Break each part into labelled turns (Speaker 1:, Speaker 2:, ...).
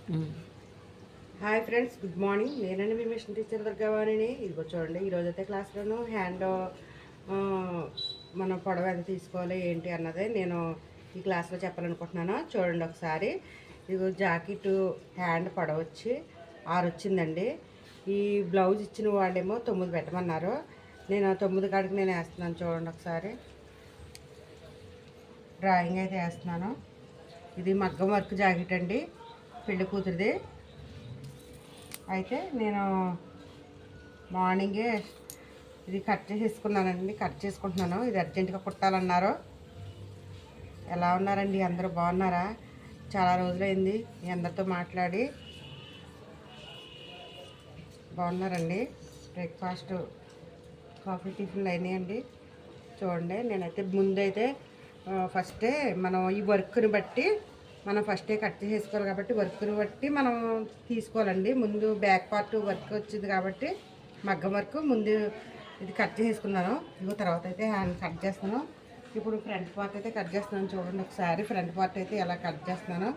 Speaker 1: Hi friends, good morning. నేనండి మీ machine teacher దుర్గావాణిని. ఇదిగో చూడండి, ఈరోజైతే క్లాస్లోను హ్యాండ్ మనం పొడవ ఎంత తీసుకోవాలి ఏంటి అన్నదే నేను ఈ క్లాస్లో చెప్పాలనుకుంటున్నాను. చూడండి ఒకసారి. ఇదిగో జాకెట్ హ్యాండ్ పొడవ వచ్చి 6 వచ్చిందండి. ఈ బ్లౌజ్ ఇచ్చిన వాళ్ళేమో 9 పెట్టమన్నారు. నేను 9 కాడికి నేను వేస్తున్నాను. చూడండి ఒకసారి డ్రాయింగ్ అయితే వేస్తున్నాను. ఇది మగ్గం వర్క్ జాకెట్ అండి, పెళ్లి కూతురిది. అయితే నేను మార్నింగే ఇది కట్ చేసుకున్నానండి, కట్ చేసుకుంటున్నాను. ఇది అర్జెంటుగా కుట్టాలన్నారు. ఎలా ఉన్నారండి? అందరూ బాగున్నారా? చాలా రోజులైంది మీ అందరితో మాట్లాడి. బాగున్నారండి? బ్రేక్ఫాస్ట్, కాఫీ, టిఫిన్లు అయినాయండి. చూడండి, నేనైతే ముందైతే ఫస్టే మనం ఈ వర్క్ని బట్టి మనం ఫస్టే కట్ చేసుకోవాలి కాబట్టి వర్క్ని బట్టి మనం తీసుకోవాలండి. ముందు బ్యాక్ పార్ట్ వర్క్ వచ్చింది కాబట్టి మగ్గం వర్క్ ముందు ఇది కట్ చేసుకున్నాను. ఇదిగో తర్వాత అయితే హ్యాండ్ కట్ చేస్తున్నాను. ఇప్పుడు ఫ్రంట్ పార్ట్ అయితే కట్ చేస్తున్నాను. చూడండి ఒకసారి ఫ్రంట్ పార్ట్ అయితే ఎలా కట్ చేస్తున్నాను.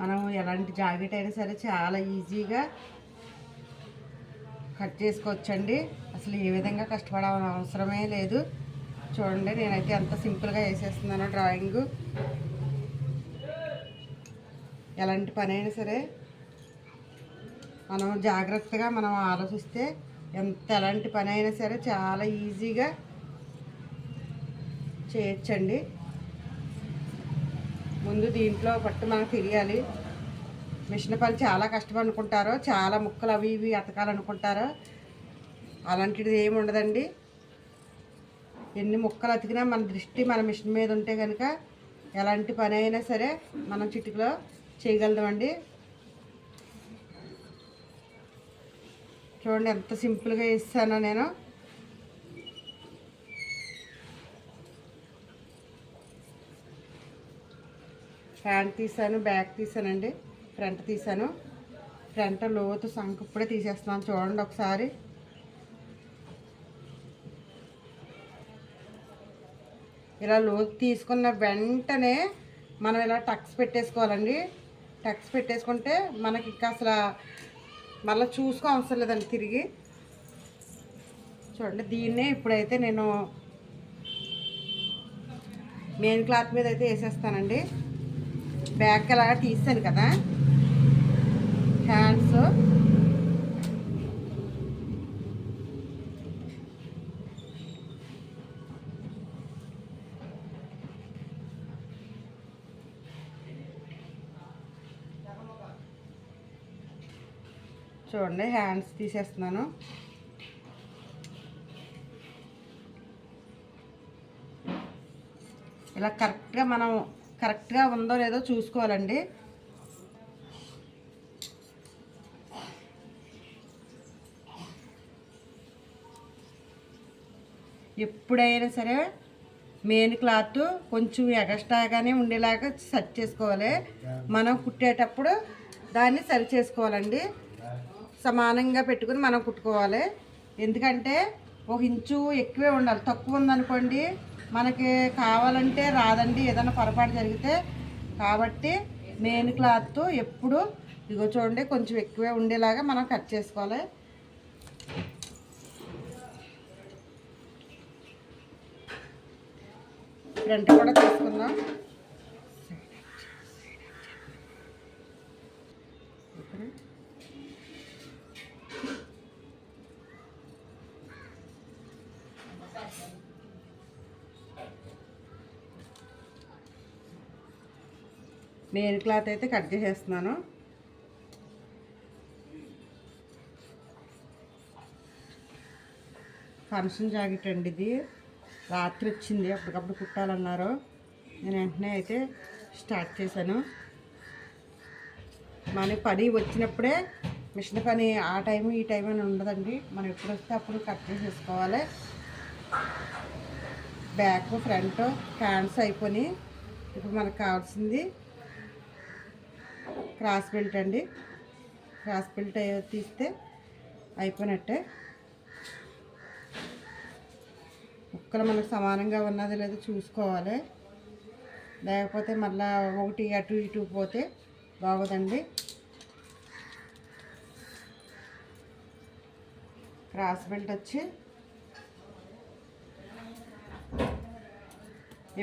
Speaker 1: మనం ఎలాంటి జాకెట్ అయినా సరే చాలా ఈజీగా కట్ చేసుకోవచ్చండి. అసలు ఏ విధంగా కష్టపడాల్సిన అవసరమే లేదు. చూడండి, నేనైతే ఎంత సింపుల్గా వేసేస్తున్నానో డ్రాయింగ్. ఎలాంటి పని అయినా సరే మనం జాగ్రత్తగా మనం ఆలోచిస్తే ఎలాంటి పని అయినా సరే చాలా ఈజీగా చేయొచ్చండి. ముందు దీంట్లో పట్టు మనకు తెలియాలి. మిషన్ పని చాలా కష్టం అనుకుంటారో, చాలా ముక్కలు అవి ఇవి అతకాలనుకుంటారో. అలాంటిది ఏమి ఉండదండి. ఎన్ని ముక్కలు అతికినా మన దృష్టి మన మిషన్ మీద ఉంటే కనుక ఎలాంటి పని అయినా సరే మనం చిటికలో చేయగలుగుతామండి. చూడండి ఎంత సింపుల్గా వేస్తానో నేను. హ్యాండ్ తీసాను, బ్యాక్ తీసానండి, ఫ్రంట్ తీసాను. ఫ్రంట్ లోతు సంఖ ఇప్పుడే తీసేస్తున్నాను. చూడండి ఒకసారి. ఇలా లోతు తీసుకున్న వెంటనే మనం ఇలా టక్స్ పెట్టేసుకోవాలండి. టక్స్ పెట్టేసుకుంటే మనకి ఇంకా అసలు మళ్ళీ చూసుకో అవసరం లేదండి తిరిగి. చూడండి, దీన్నే ఇప్పుడైతే నేను మెయిన్ క్లాత్ మీద అయితే వేసేస్తానండి. బ్యాక్ అలాగా తీసాను కదా హ్యాండ్స్. చూడండి, హ్యాండ్స్ తీసేస్తున్నాను. ఇలా కరెక్ట్గా మనం కరెక్ట్గా ఉందో లేదో చూసుకోవాలండి. ఎప్పుడైనా సరే మెయిన్ క్లాత్ కొంచెం ఎగస్ట్రాగానే ఉండేలాగా సెట్ చేసుకోవాలి. మనం కుట్టేటప్పుడు దాన్ని సరి చేసుకోవాలండి. సమానంగా పెట్టుకుని మనం కుట్టుకోవాలి. ఎందుకంటే 1 ఇంచు ఎక్కువే ఉండాలి. తక్కువ ఉందనుకోండి మనకి కావాలంటే రాదండి, ఏదైనా పొరపాటు జరిగితే. కాబట్టి మెయిన్ క్లాత్ ఎప్పుడు ఇగో చూడండి కొంచెం ఎక్కువే ఉండేలాగా మనం కట్ చేసుకోవాలి. ఫ్రంట్ కూడా తీసుకుందాం. మెయిన్ క్లాత్ అయితే కట్ చేసేస్తున్నాను. ఫంక్షన్ జాకెట్ అండి ఇది. రాత్రి వచ్చింది, అప్పటికప్పుడు కుట్టాలన్నారు. నేను వెంటనే అయితే స్టార్ట్ చేశాను. మన పని వచ్చినప్పుడే మిషన్ పని ఆ టైం ఈ టైం అని ఉండదండి. మనం ఎప్పుడు వస్తే అప్పుడు కట్ చేసేసుకోవాలి. బ్యాక్ ఫ్రంట్ హ్యాండ్స్ అయిపోయి ఇప్పుడు మనకు కావాల్సింది క్రాస్ బెల్ట్ అండి. క్రాస్ బెల్ట్ తీస్తే అయిపోయినట్టే. ముక్కలు మనకు సమానంగా ఉన్నది లేదో చూసుకోవాలి, లేకపోతే మళ్ళీ ఒకటి అటు ఇటు పోతే బాగోదండి. క్రాస్ బెల్ట్ వచ్చి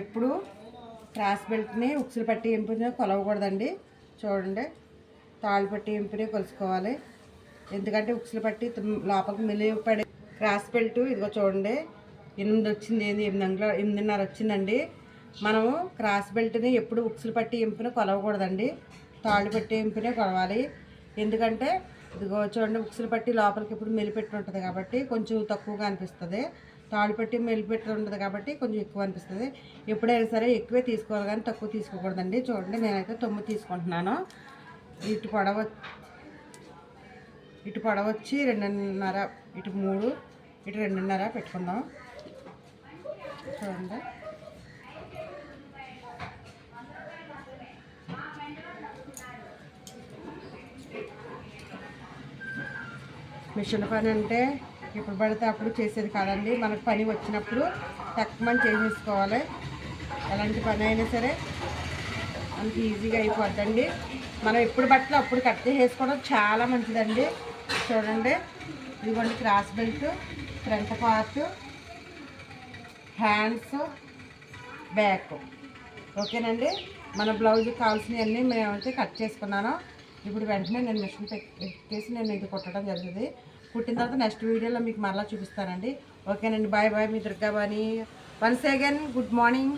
Speaker 1: ఎప్పుడు క్రాస్ బెల్ట్ని ఉక్సులు పట్టి ఎంపునే కొలవకూడదండి. చూడండి, తాళ్ళు పట్టి ఎంపునే కొలుసుకోవాలి. ఎందుకంటే ఉక్సులు పట్టి లోపలికి మెలిపడి క్రాస్ బెల్ట్ ఇదిగో చూడండి 8 వచ్చింది, 8:30 వచ్చిందండి. మనము క్రాస్ బెల్ట్ని ఎప్పుడు ఉక్సులు పట్టి ఎంపునే కొలవకూడదండి, తాళ్ళు పట్టి ఎంపునే కొలవాలి. ఎందుకంటే ఇదిగో చూడండి, ఉక్సులు పట్టి లోపలికి ఇప్పుడు మెలిపెట్టి ఉంటుంది కాబట్టి కొంచెం తక్కువగా అనిపిస్తుంది, తాళ్ళు పట్టి మెలిపెట్టి ఉంటుంది కాబట్టి కొంచెం ఎక్కువ అనిపిస్తుంది. ఎప్పుడైనా సరే ఎక్కువే తీసుకోవాలి కానీ తక్కువ తీసుకోకూడదండి. చూడండి, నేనైతే 9 తీసుకుంటున్నాను. ఇటు పొడవ వచ్చి 2.5, ఇటు 3, ఇటు 2.5 పెట్టుకుందాం. చూడండి, మిషన్ పని అంటే ఎప్పుడు పడితే అప్పుడు చేసేది కాదండి. మనకు పని వచ్చినప్పుడు తక్కువ చేసేసుకోవాలి. ఎలాంటి పని అయినా సరే అంత ఈజీగా అయిపోద్దండి. మనం ఎప్పుడు బట్టలు అప్పుడు కట్ చేసుకోవడం చాలా మంచిదండి. చూడండి, ఇదిగోండి cross belt, front part, hands, back. ఓకేనండి, మన బ్లౌజ్కి కావాల్సినవన్నీ మేమైతే కట్ చేసుకున్నాను. ఇప్పుడు వెంటనే నేను మిషన్ పెట్టేసి నేను ఇది కుట్టడం జరుగుతుంది. కుట్టిన తర్వాత నెక్స్ట్ వీడియోలో మీకు మరలా చూపిస్తానండి. ఓకేనండి, బాయ్ బాయ్. మీ Durgabani. Once again good morning.